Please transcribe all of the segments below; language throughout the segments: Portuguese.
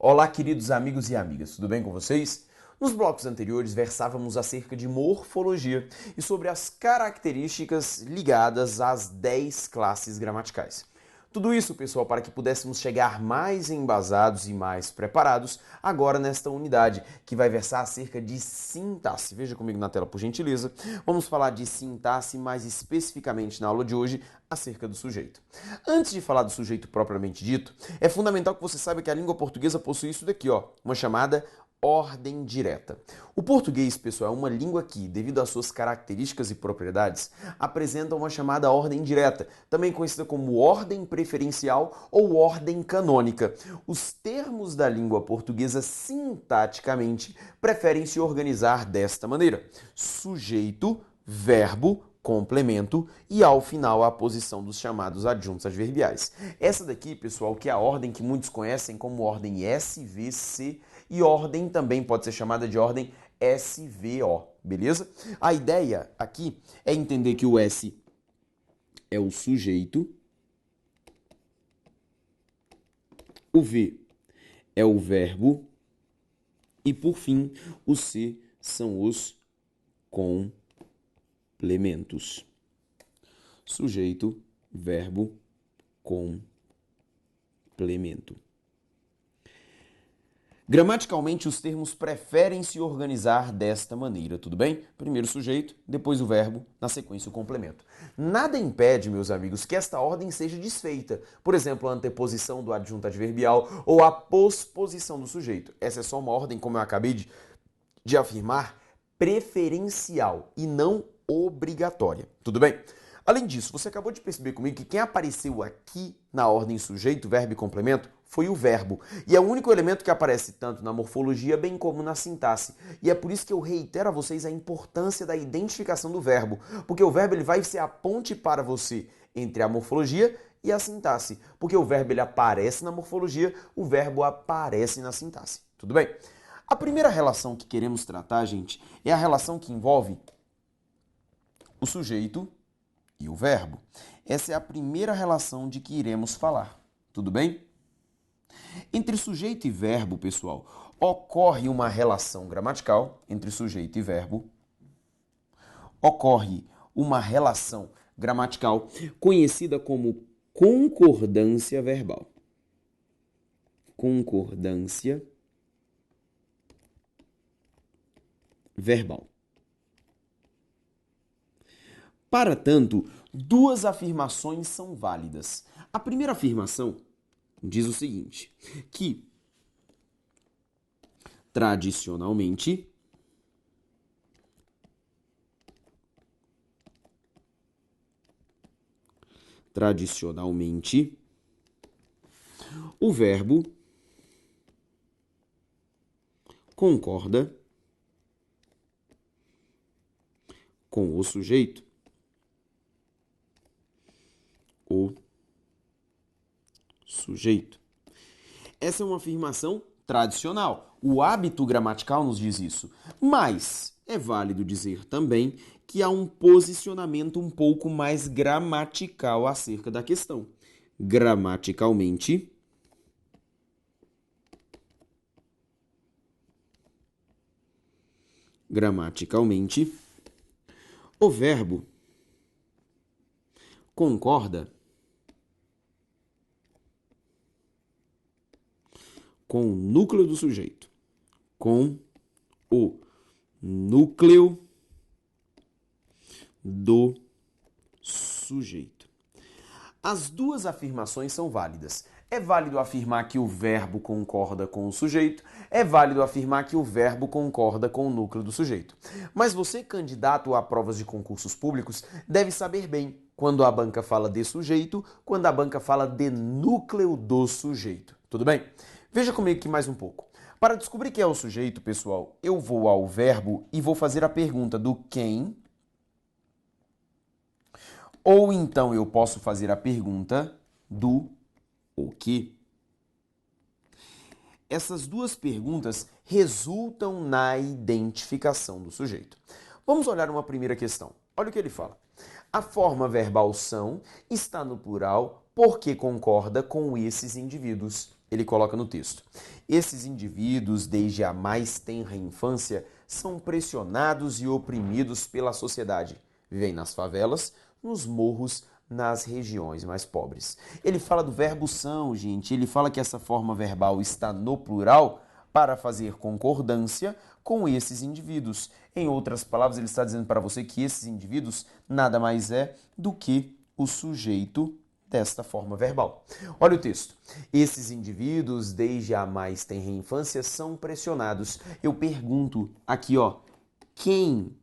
Olá, queridos amigos e amigas, tudo bem com vocês? Nos blocos anteriores versávamos acerca de morfologia e sobre as características ligadas às 10 classes gramaticais. Tudo isso, pessoal, para que pudéssemos chegar mais embasados e mais preparados agora nesta unidade, que vai versar acerca de sintaxe. Veja comigo na tela, por gentileza. Vamos falar de sintaxe mais especificamente na aula de hoje acerca do sujeito. Antes de falar do sujeito propriamente dito, é fundamental que você saiba que a língua portuguesa possui isso daqui, ó, uma chamada ordem direta. O português, pessoal, é uma língua que, devido às suas características e propriedades, apresenta uma chamada ordem direta, também conhecida como ordem preferencial ou ordem canônica. Os termos da língua portuguesa, sintaticamente, preferem se organizar desta maneira: sujeito, verbo, complemento e, ao final, a posição dos chamados adjuntos adverbiais. Essa daqui, pessoal, que é a ordem que muitos conhecem como ordem SVC, e ordem também pode ser chamada de ordem SVO, beleza? A ideia aqui é entender que o S é o sujeito, o V é o verbo e, por fim, o C são os complementos. Sujeito, verbo, complemento. Gramaticalmente, os termos preferem se organizar desta maneira, tudo bem? Primeiro o sujeito, depois o verbo, na sequência o complemento. Nada impede, meus amigos, que esta ordem seja desfeita. Por exemplo, a anteposição do adjunto adverbial ou a posposição do sujeito. Essa é só uma ordem, como eu acabei de afirmar, preferencial e não obrigatória, tudo bem? Além disso, você acabou de perceber comigo que quem apareceu aqui na ordem sujeito, verbo e complemento foi o verbo. E é o único elemento que aparece tanto na morfologia bem como na sintaxe. E é por isso que eu reitero a vocês a importância da identificação do verbo. Porque o verbo ele vai ser a ponte para você entre a morfologia e a sintaxe. Porque o verbo ele aparece na morfologia, o verbo aparece na sintaxe. Tudo bem? A primeira relação que queremos tratar, gente, é a relação que envolve o sujeito e o verbo. Essa é a primeira relação de que iremos falar. Tudo bem? Entre sujeito e verbo, pessoal, ocorre uma relação gramatical entre sujeito e verbo. Ocorre uma relação gramatical conhecida como concordância verbal. Concordância verbal. Para tanto, duas afirmações são válidas. A primeira afirmação diz o seguinte, que tradicionalmente o verbo concorda com o sujeito. O sujeito. Essa é uma afirmação tradicional. O hábito gramatical nos diz isso. Mas é válido dizer também que há um posicionamento um pouco mais gramatical acerca da questão. Gramaticalmente, o verbo concorda com o núcleo do sujeito. Com o núcleo do sujeito. As duas afirmações são válidas. É válido afirmar que o verbo concorda com o sujeito, é válido afirmar que o verbo concorda com o núcleo do sujeito. Mas você, candidato a provas de concursos públicos, deve saber bem quando a banca fala de sujeito, quando a banca fala de núcleo do sujeito. Tudo bem? Veja comigo aqui mais um pouco. Para descobrir quem é o sujeito, pessoal, eu vou ao verbo e vou fazer a pergunta do quem, ou então eu posso fazer a pergunta do o que. Essas duas perguntas resultam na identificação do sujeito. Vamos olhar uma primeira questão. Olha o que ele fala. A forma verbal são está no plural porque concorda com esses indivíduos. Ele coloca no texto: esses indivíduos, desde a mais tenra infância, são pressionados e oprimidos pela sociedade. Vivem nas favelas, nos morros, nas regiões mais pobres. Ele fala do verbo são, gente. Ele fala que essa forma verbal está no plural para fazer concordância com esses indivíduos. Em outras palavras, ele está dizendo para você que esses indivíduos nada mais é do que o sujeito desta forma verbal. Olha o texto. Esses indivíduos, desde a mais tenra infância, são pressionados. Eu pergunto aqui, quem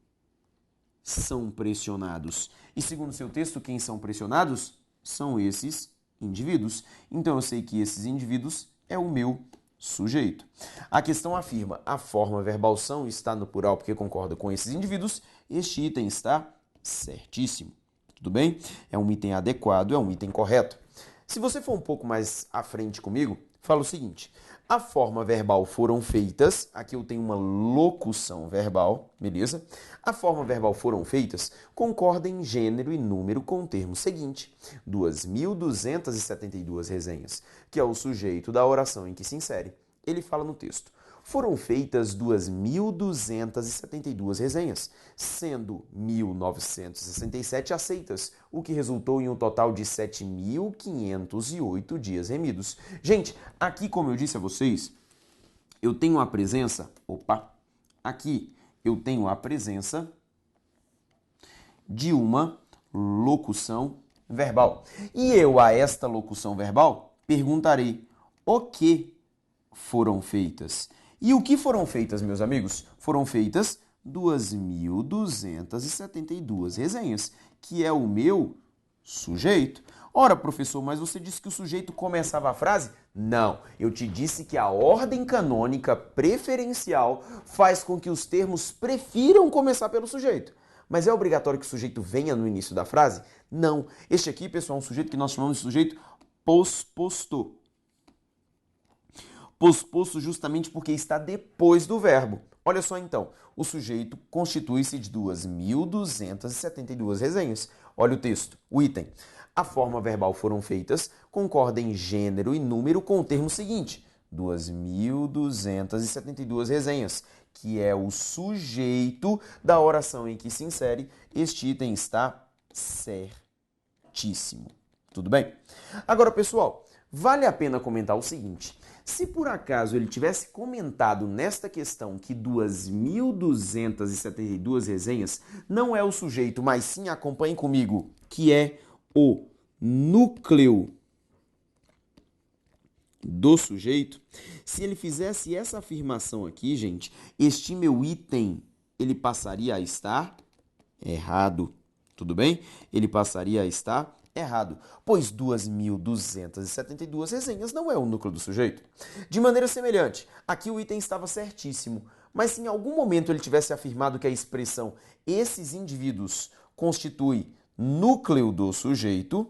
são pressionados? E segundo seu texto, quem são pressionados? São esses indivíduos. Então eu sei que esses indivíduos é o meu sujeito. A questão afirma: a forma verbal são está no plural porque concorda com esses indivíduos. Este item está certíssimo. Tudo bem? É um item adequado, é um item correto. Se você for um pouco mais à frente comigo, fala o seguinte: a forma verbal foram feitas, aqui eu tenho uma locução verbal, beleza? A forma verbal foram feitas concorda em gênero e número com o termo seguinte: 2.272 resenhas, que é o sujeito da oração em que se insere. Ele fala no texto: foram feitas 2.272 resenhas, sendo 1.967 aceitas, o que resultou em um total de 7.508 dias remidos. Gente, aqui, como eu disse a vocês, eu tenho a presença, aqui eu tenho a presença de uma locução verbal. E eu, a esta locução verbal, perguntarei: o que foram feitas? E o que foram feitas, meus amigos? Foram feitas 2.272 resenhas, que é o meu sujeito. Ora, professor, mas você disse que o sujeito começava a frase? Não, eu te disse que a ordem canônica preferencial faz com que os termos prefiram começar pelo sujeito. Mas é obrigatório que o sujeito venha no início da frase? Não. Este aqui, pessoal, é um sujeito que nós chamamos de sujeito posposto. Posposto justamente porque está depois do verbo. Olha só então, o sujeito constitui-se de 2.272 resenhas. Olha o texto, o item. A forma verbal foram feitas concorda em gênero e número com o termo seguinte: 2.272 resenhas, que é o sujeito da oração em que se insere. Este item está certíssimo. Tudo bem? Agora, pessoal, vale a pena comentar o seguinte: se por acaso ele tivesse comentado nesta questão que 2.272 resenhas não é o sujeito, mas sim, acompanhe comigo, que é o núcleo do sujeito, se ele fizesse essa afirmação aqui, gente, este meu item, ele passaria a estar errado. Tudo bem? Ele passaria a estar errado, pois 2.272 resenhas não é o núcleo do sujeito. De maneira semelhante, aqui o item estava certíssimo, mas se em algum momento ele tivesse afirmado que a expressão esses indivíduos constitui núcleo do sujeito,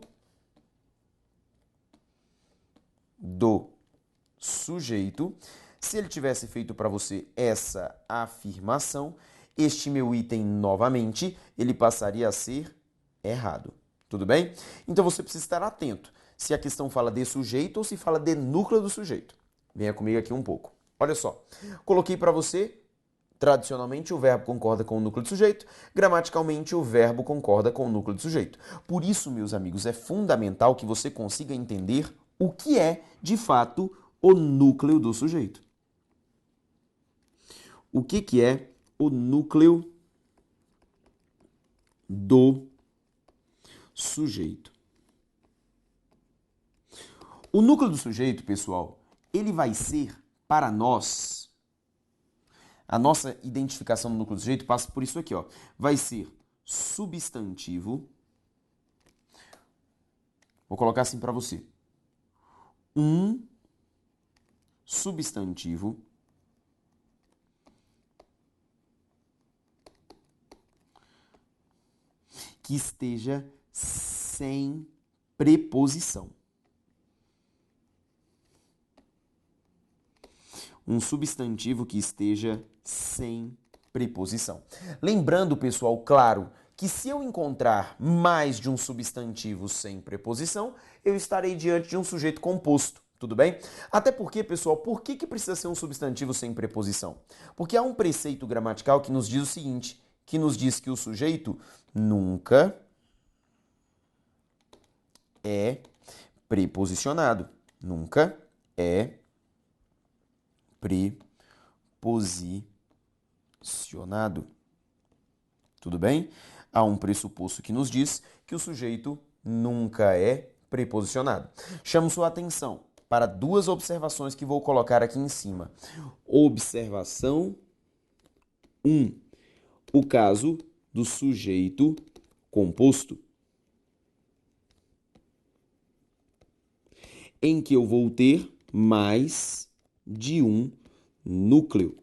se ele tivesse feito para você essa afirmação, este meu item novamente, ele passaria a ser errado. Tudo bem? Então você precisa estar atento se a questão fala de sujeito ou se fala de núcleo do sujeito. Venha comigo aqui um pouco. Olha só, coloquei para você, tradicionalmente o verbo concorda com o núcleo do sujeito, gramaticalmente o verbo concorda com o núcleo do sujeito. Por isso, meus amigos, é fundamental que você consiga entender o que é, de fato, o núcleo do sujeito. O que é o núcleo do sujeito? O núcleo do sujeito, pessoal, ele vai ser, para nós, a nossa identificação do núcleo do sujeito passa por isso aqui, vai ser substantivo. Vou colocar assim para você. Um substantivo que esteja sem preposição. Um substantivo que esteja sem preposição. Lembrando, pessoal, claro, que se eu encontrar mais de um substantivo sem preposição, eu estarei diante de um sujeito composto. Tudo bem? Até porque, pessoal, por que precisa ser um substantivo sem preposição? Porque há um preceito gramatical que nos diz o seguinte, que nos diz que o sujeito nunca é preposicionado. Nunca é preposicionado. Tudo bem? Há um pressuposto que nos diz que o sujeito nunca é preposicionado. Chamo sua atenção para duas observações que vou colocar aqui em cima. Observação 1. O caso do sujeito composto, em que eu vou ter mais de um núcleo.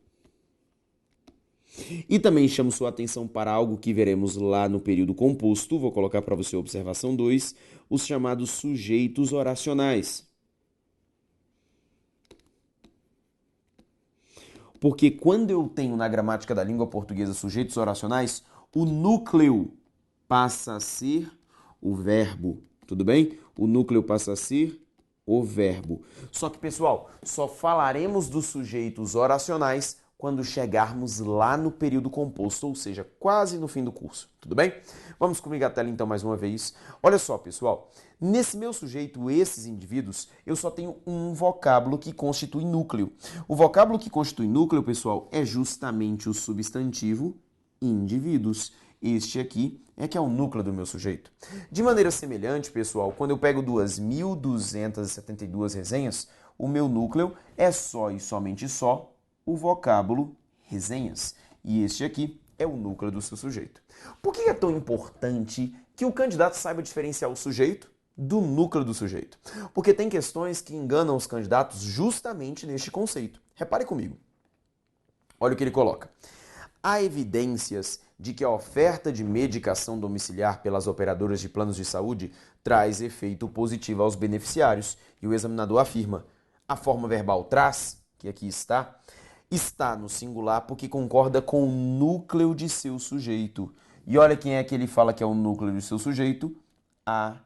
E também chamo sua atenção para algo que veremos lá no período composto, vou colocar para você a observação 2, os chamados sujeitos oracionais. Porque quando eu tenho na gramática da língua portuguesa sujeitos oracionais, o núcleo passa a ser o verbo, tudo bem? O núcleo passa a ser o verbo. Só que, pessoal, só falaremos dos sujeitos oracionais quando chegarmos lá no período composto, ou seja, quase no fim do curso, tudo bem? Vamos comigo à tela então mais uma vez. Olha só, pessoal, nesse meu sujeito, esses indivíduos, eu só tenho um vocábulo que constitui núcleo. O vocábulo que constitui núcleo, pessoal, é justamente o substantivo indivíduos. Este aqui é que é o núcleo do meu sujeito. De maneira semelhante, pessoal, quando eu pego 2.272 resenhas, o meu núcleo é só e somente só o vocábulo resenhas. E este aqui é o núcleo do seu sujeito. Por que é tão importante que o candidato saiba diferenciar o sujeito do núcleo do sujeito? Porque tem questões que enganam os candidatos justamente neste conceito. Repare comigo. Olha o que ele coloca. Há evidências de que a oferta de medicação domiciliar pelas operadoras de planos de saúde traz efeito positivo aos beneficiários. E o examinador afirma, a forma verbal traz, que aqui está no singular porque concorda com o núcleo de seu sujeito. E olha quem é que ele fala que é o núcleo de seu sujeito, a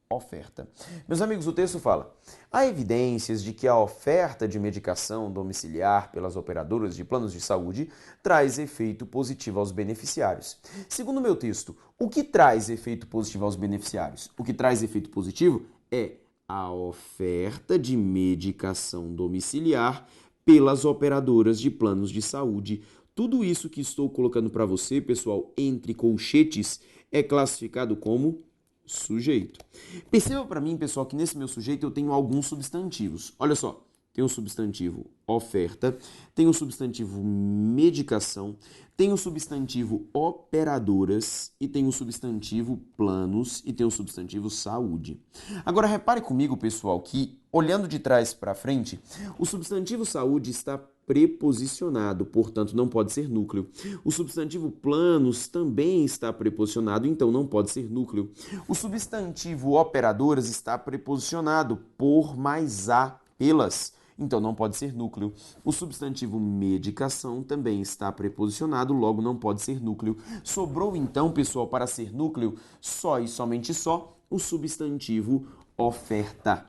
oferta. Meus amigos, o texto fala: há evidências de que a oferta de medicação domiciliar pelas operadoras de planos de saúde traz efeito positivo aos beneficiários. Segundo o meu texto, o que traz efeito positivo aos beneficiários? O que traz efeito positivo é a oferta de medicação domiciliar pelas operadoras de planos de saúde. Tudo isso que estou colocando para você, pessoal, entre colchetes, é classificado como sujeito. Perceba para mim, pessoal, que nesse meu sujeito eu tenho alguns substantivos. Olha só, tem o substantivo oferta, tem o substantivo medicação, tem o substantivo operadoras e tem o substantivo planos e tem o substantivo saúde. Agora repare comigo, pessoal, que olhando de trás para frente, o substantivo saúde está preposicionado, portanto não pode ser núcleo. O substantivo planos também está preposicionado, então não pode ser núcleo. O substantivo operadoras está preposicionado por mais a, pelas, então não pode ser núcleo. O substantivo medicação também está preposicionado, logo não pode ser núcleo. Sobrou então, pessoal, para ser núcleo, só e somente só, o substantivo oferta.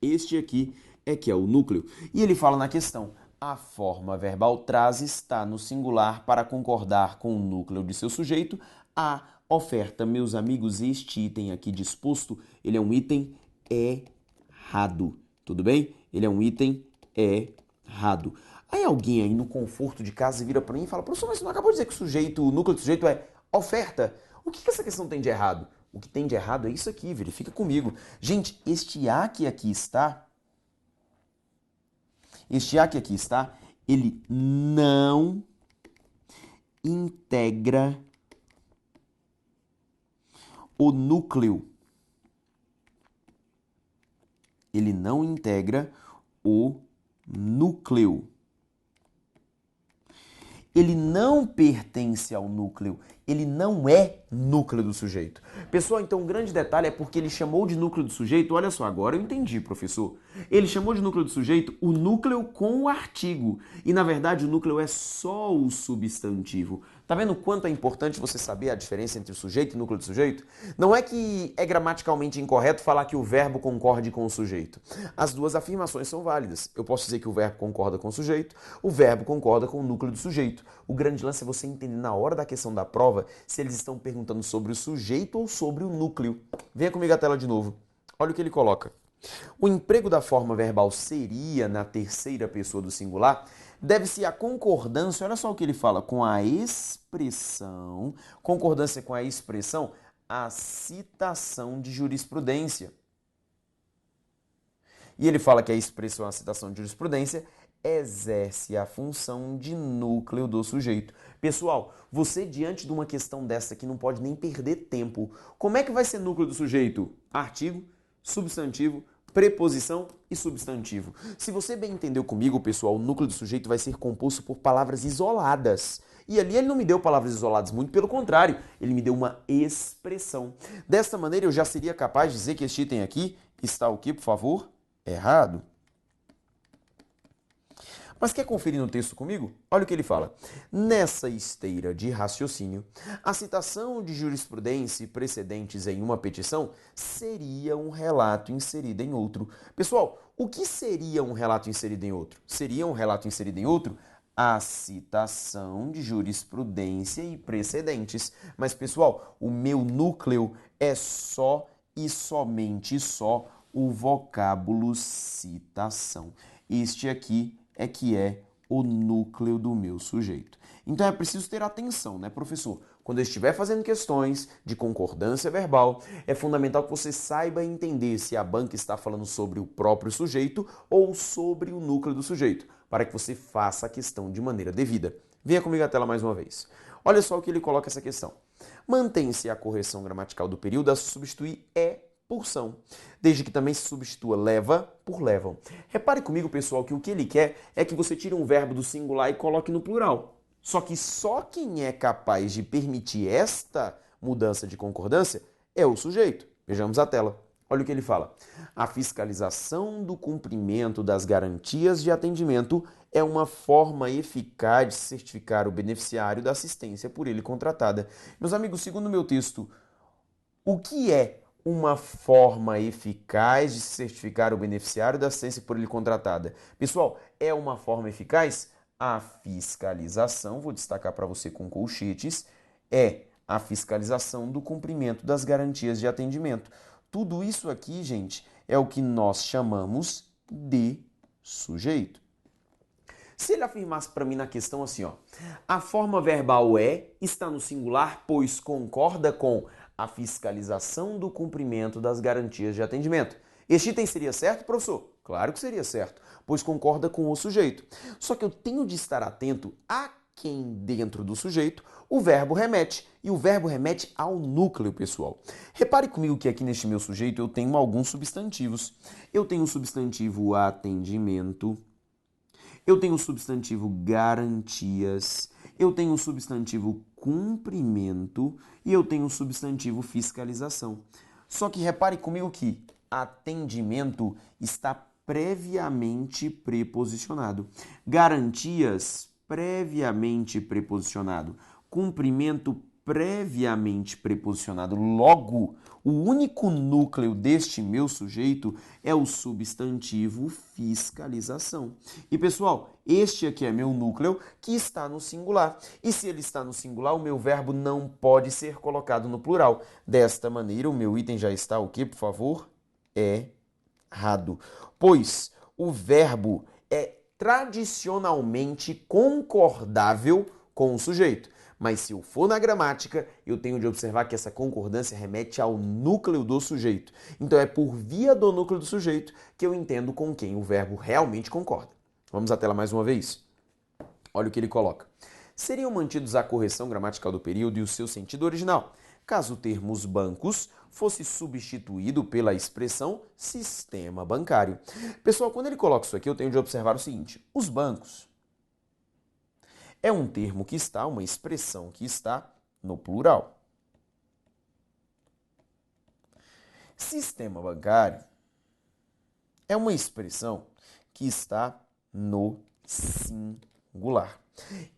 Este aqui é que é o núcleo. E ele fala na questão, a forma verbal traz está no singular para concordar com o núcleo de seu sujeito. A oferta, meus amigos, este item aqui disposto, ele é um item errado. Tudo bem? Ele é um item errado. Aí alguém aí no conforto de casa vira para mim e fala, professor, mas você não acabou de dizer que o núcleo do sujeito é oferta? O que essa questão tem de errado? O que tem de errado é isso aqui, verifica comigo. Gente, este A que aqui está, ele não integra o núcleo. Ele não integra o núcleo. Ele não pertence ao núcleo. ele não é núcleo do sujeito. Pessoal, então o grande detalhe é porque ele chamou de núcleo do sujeito, olha só, agora eu entendi, professor. Ele chamou de núcleo do sujeito o núcleo com o artigo. E na verdade o núcleo é só o substantivo. Tá vendo o quanto é importante você saber a diferença entre o sujeito e o núcleo do sujeito? Não é que é gramaticalmente incorreto falar que o verbo concorde com o sujeito. As duas afirmações são válidas. Eu posso dizer que o verbo concorda com o sujeito, o verbo concorda com o núcleo do sujeito. O grande lance é você entender na hora da questão da prova se eles estão perguntando sobre o sujeito ou sobre o núcleo. Venha comigo à tela de novo. Olha o que ele coloca. O emprego da forma verbal seria na terceira pessoa do singular deve-se à concordância, olha só o que ele fala, com a expressão, concordância com a expressão, a citação de jurisprudência. E ele fala que a expressão, a citação de jurisprudência, exerce a função de núcleo do sujeito. Pessoal, você diante de uma questão dessa aqui não pode nem perder tempo. Como é que vai ser núcleo do sujeito? Artigo, substantivo, preposição e substantivo. Se você bem entendeu comigo, pessoal, o núcleo do sujeito vai ser composto por palavras isoladas. E ali ele não me deu palavras isoladas, muito pelo contrário, ele me deu uma expressão. Desta maneira, eu já seria capaz de dizer que este item aqui está o quê, por favor? Errado. Mas quer conferir no texto comigo? Olha o que ele fala. Nessa esteira de raciocínio, a citação de jurisprudência e precedentes em uma petição seria um relato inserido em outro. Pessoal, o que seria um relato inserido em outro? Seria um relato inserido em outro? A citação de jurisprudência e precedentes. Mas, pessoal, o meu núcleo é só e somente só o vocábulo citação. Este aqui é que é o núcleo do meu sujeito. Então é preciso ter atenção, né, professor? Quando eu estiver fazendo questões de concordância verbal, é fundamental que você saiba entender se a banca está falando sobre o próprio sujeito ou sobre o núcleo do sujeito, para que você faça a questão de maneira devida. Venha comigo à tela mais uma vez. Olha só o que ele coloca essa questão. Mantém-se a correção gramatical do período a substituir por são, desde que também se substitua leva por levam. Repare comigo, pessoal, que o que ele quer é que você tire um verbo do singular e coloque no plural. Só que só quem é capaz de permitir esta mudança de concordância é o sujeito. Vejamos a tela. Olha o que ele fala. A fiscalização do cumprimento das garantias de atendimento é uma forma eficaz de certificar o beneficiário da assistência por ele contratada. Meus amigos, segundo o meu texto, o que é uma forma eficaz de certificar o beneficiário da assistência por ele contratada? Pessoal, é uma forma eficaz? A fiscalização, vou destacar para você com colchetes, é a fiscalização do cumprimento das garantias de atendimento. Tudo isso aqui, gente, é o que nós chamamos de sujeito. Se ele afirmasse para mim na questão assim, ó, a forma verbal está no singular, pois concorda com a fiscalização do cumprimento das garantias de atendimento. Este item seria certo, professor? Claro que seria certo, pois concorda com o sujeito. Só que eu tenho de estar atento a quem dentro do sujeito o verbo remete. E o verbo remete ao núcleo, pessoal. Repare comigo que aqui neste meu sujeito eu tenho alguns substantivos. Eu tenho o substantivo atendimento, eu tenho o substantivo garantias, eu tenho o substantivo cumprimento e eu tenho o substantivo fiscalização. Só que repare comigo que atendimento está previamente preposicionado. Garantias, previamente preposicionado. Cumprimento, previamente preposicionado. Logo, o único núcleo deste meu sujeito é o substantivo fiscalização. E, pessoal, este aqui é meu núcleo que está no singular. E se ele está no singular, o meu verbo não pode ser colocado no plural. Desta maneira, o meu item já está o quê, por favor? Errado. Pois o verbo é tradicionalmente concordável com o sujeito. Mas se eu for na gramática, eu tenho de observar que essa concordância remete ao núcleo do sujeito. Então é por via do núcleo do sujeito que eu entendo com quem o verbo realmente concorda. Vamos à tela mais uma vez? Olha o que ele coloca. Seriam mantidos a correção gramatical do período e o seu sentido original, caso o termo os bancos fosse substituído pela expressão sistema bancário. Pessoal, quando ele coloca isso aqui, eu tenho de observar o seguinte. Os bancos é um termo que está, uma expressão que está no plural. Sistema bancário é uma expressão que está no singular.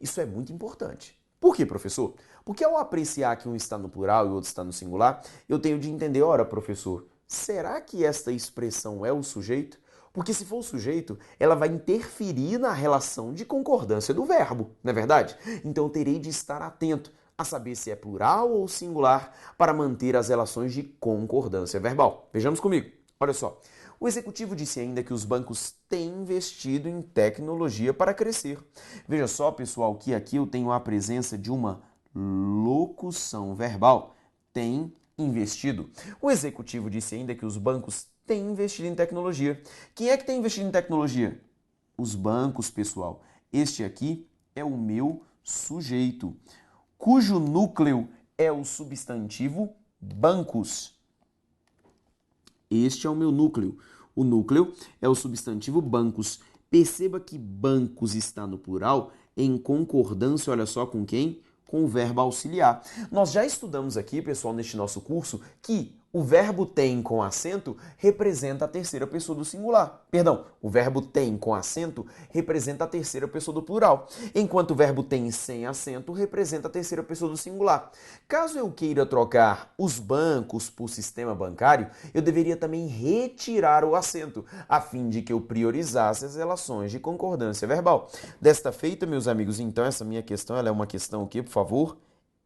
Isso é muito importante. Por quê, professor? Porque ao apreciar que um está no plural e o outro está no singular, eu tenho de entender, ora, professor, será que esta expressão é o sujeito? Porque se for o sujeito, ela vai interferir na relação de concordância do verbo, não é verdade? Então eu terei de estar atento a saber se é plural ou singular para manter as relações de concordância verbal. Vejamos comigo. Olha só. O executivo disse ainda que os bancos têm investido em tecnologia para crescer. Veja só, pessoal, que aqui eu tenho a presença de uma locução verbal. Tem investido. O executivo disse ainda que os bancos têm investido em tecnologia. Quem é que tem investido em tecnologia? Os bancos, pessoal. Este aqui é o meu sujeito, cujo núcleo é o substantivo bancos. Este é o meu núcleo. O núcleo é o substantivo bancos. Perceba que bancos está no plural em concordância, olha só, com quem? Com o verbo auxiliar. Nós já estudamos aqui, pessoal, neste nosso curso, que o verbo tem com acento representa a terceira pessoa do singular. Perdão, o verbo tem com acento representa a terceira pessoa do plural, enquanto o verbo tem sem acento representa a terceira pessoa do singular. Caso eu queira trocar os bancos por sistema bancário, eu deveria também retirar o acento, a fim de que eu priorizasse as relações de concordância verbal. Desta feita, meus amigos, então essa minha questão ela é uma questão o quê, por favor?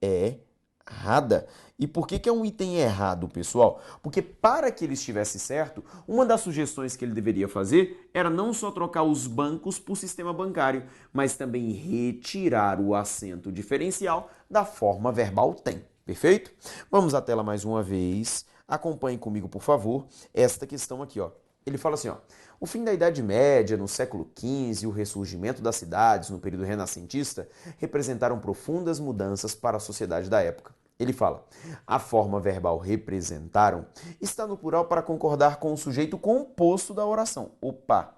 Errada. E por que é um item errado, pessoal? Porque para que ele estivesse certo, uma das sugestões que ele deveria fazer era não só trocar os bancos por sistema bancário, mas também retirar o acento diferencial da forma verbal tem. Perfeito? Vamos à tela mais uma vez. Acompanhe comigo, por favor, esta questão aqui, ó. Ele fala assim, ó, o fim da Idade Média, no século XV, e o ressurgimento das cidades no período renascentista representaram profundas mudanças para a sociedade da época. Ele fala, a forma verbal representaram está no plural para concordar com o sujeito composto da oração. Opa!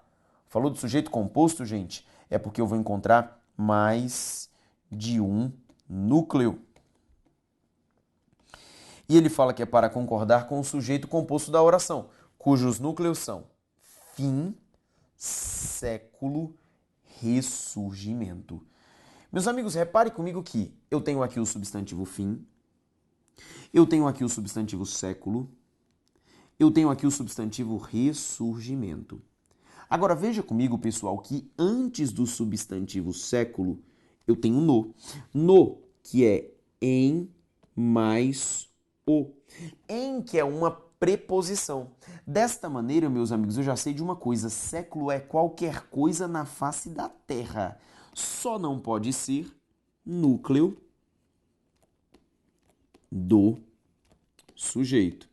Falou do sujeito composto, gente? É porque eu vou encontrar mais de um núcleo. E ele fala que é para concordar com o sujeito composto da oração, cujos núcleos são fim, século, ressurgimento. Meus amigos, repare comigo que eu tenho aqui o substantivo fim, eu tenho aqui o substantivo século, eu tenho aqui o substantivo ressurgimento. Agora veja comigo, pessoal, que antes do substantivo século, eu tenho no. No, que é em mais o. Em, que é uma preposição. Desta maneira, meus amigos, eu já sei de uma coisa. Século é qualquer coisa na face da Terra. Só não pode ser núcleo do sujeito.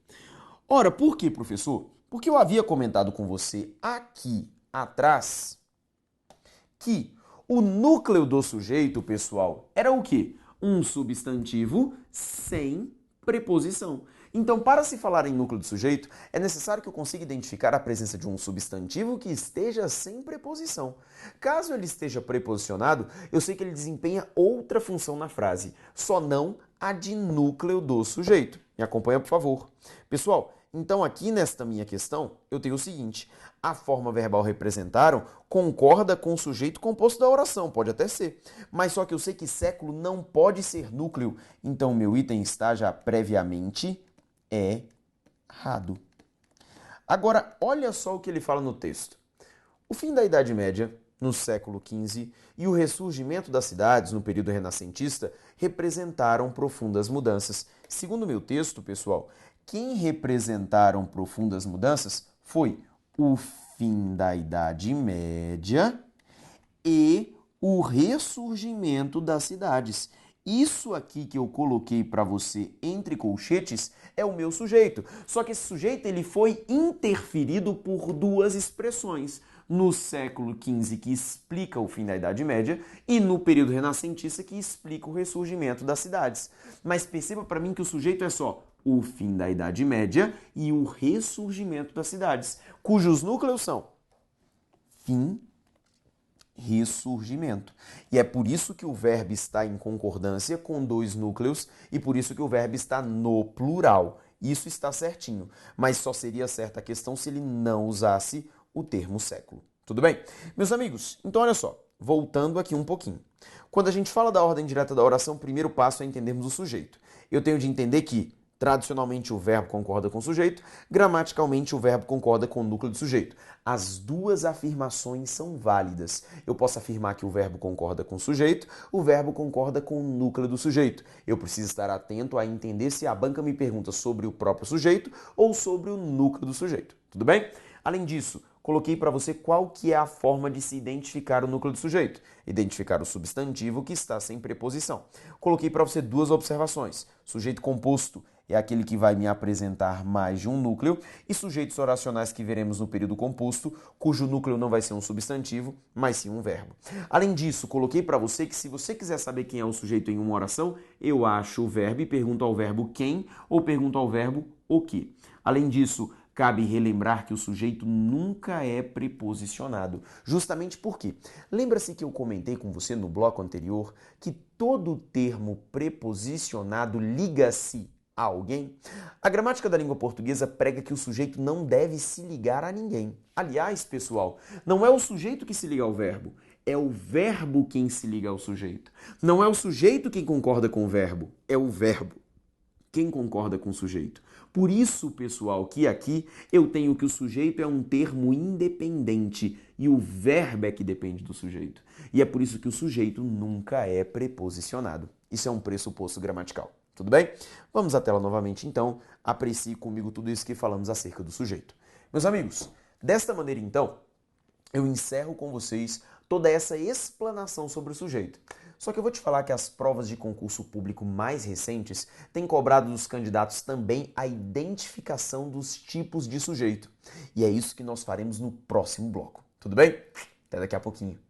Ora, por quê, professor? Porque eu havia comentado com você aqui atrás que o núcleo do sujeito, pessoal, era o quê? Um substantivo sem preposição. Então, para se falar em núcleo do sujeito, é necessário que eu consiga identificar a presença de um substantivo que esteja sem preposição. Caso ele esteja preposicionado, eu sei que ele desempenha outra função na frase, só não a de núcleo do sujeito. Me acompanha, por favor. Pessoal, então aqui nesta minha questão, eu tenho o seguinte, a forma verbal representaram concorda com o sujeito composto da oração, pode até ser, mas só que eu sei que século não pode ser núcleo, então meu item está já previamente errado. Agora, olha só o que ele fala no texto. O fim da Idade Média, no século XV, e o ressurgimento das cidades no período renascentista representaram profundas mudanças. Segundo o meu texto, pessoal, quem representaram profundas mudanças foi o fim da Idade Média e o ressurgimento das cidades. Isso aqui que eu coloquei para você entre colchetes é o meu sujeito. Só que esse sujeito ele foi interferido por duas expressões. No século XV, que explica o fim da Idade Média, e no período renascentista, que explica o ressurgimento das cidades. Mas perceba para mim que o sujeito é só o fim da Idade Média e o ressurgimento das cidades, cujos núcleos são fim, ressurgimento. E é por isso que o verbo está em concordância com dois núcleos e por isso que o verbo está no plural. Isso está certinho, mas só seria certa a questão se ele não usasse o termo século. Tudo bem? Meus amigos, então olha só, voltando aqui um pouquinho. Quando a gente fala da ordem direta da oração, o primeiro passo é entendermos o sujeito. Eu tenho de entender que tradicionalmente o verbo concorda com o sujeito, gramaticalmente o verbo concorda com o núcleo do sujeito. As duas afirmações são válidas. Eu posso afirmar que o verbo concorda com o sujeito, o verbo concorda com o núcleo do sujeito. Eu preciso estar atento a entender se a banca me pergunta sobre o próprio sujeito ou sobre o núcleo do sujeito. Tudo bem? Além disso, coloquei para você qual que é a forma de se identificar o núcleo do sujeito. Identificar o substantivo que está sem preposição. Coloquei para você duas observações. Sujeito composto é aquele que vai me apresentar mais de um núcleo, e sujeitos oracionais que veremos no período composto, cujo núcleo não vai ser um substantivo, mas sim um verbo. Além disso, coloquei para você que se você quiser saber quem é o sujeito em uma oração, eu acho o verbo e pergunto ao verbo quem ou pergunto ao verbo o que. Além disso, cabe relembrar que o sujeito nunca é preposicionado. Justamente porque, lembra-se que eu comentei com você no bloco anterior que todo termo preposicionado liga-se a alguém? A gramática da língua portuguesa prega que o sujeito não deve se ligar a ninguém. Aliás, pessoal, não é o sujeito que se liga ao verbo, é o verbo quem se liga ao sujeito. Não é o sujeito quem concorda com o verbo, é o verbo quem concorda com o sujeito. Por isso, pessoal, que aqui eu tenho que o sujeito é um termo independente e o verbo é que depende do sujeito. E é por isso que o sujeito nunca é preposicionado. Isso é um pressuposto gramatical. Tudo bem? Vamos à tela novamente, então. Aprecie comigo tudo isso que falamos acerca do sujeito. Meus amigos, desta maneira, então, eu encerro com vocês toda essa explanação sobre o sujeito. Só que eu vou te falar que as provas de concurso público mais recentes têm cobrado dos candidatos também a identificação dos tipos de sujeito. E é isso que nós faremos no próximo bloco. Tudo bem? Até daqui a pouquinho.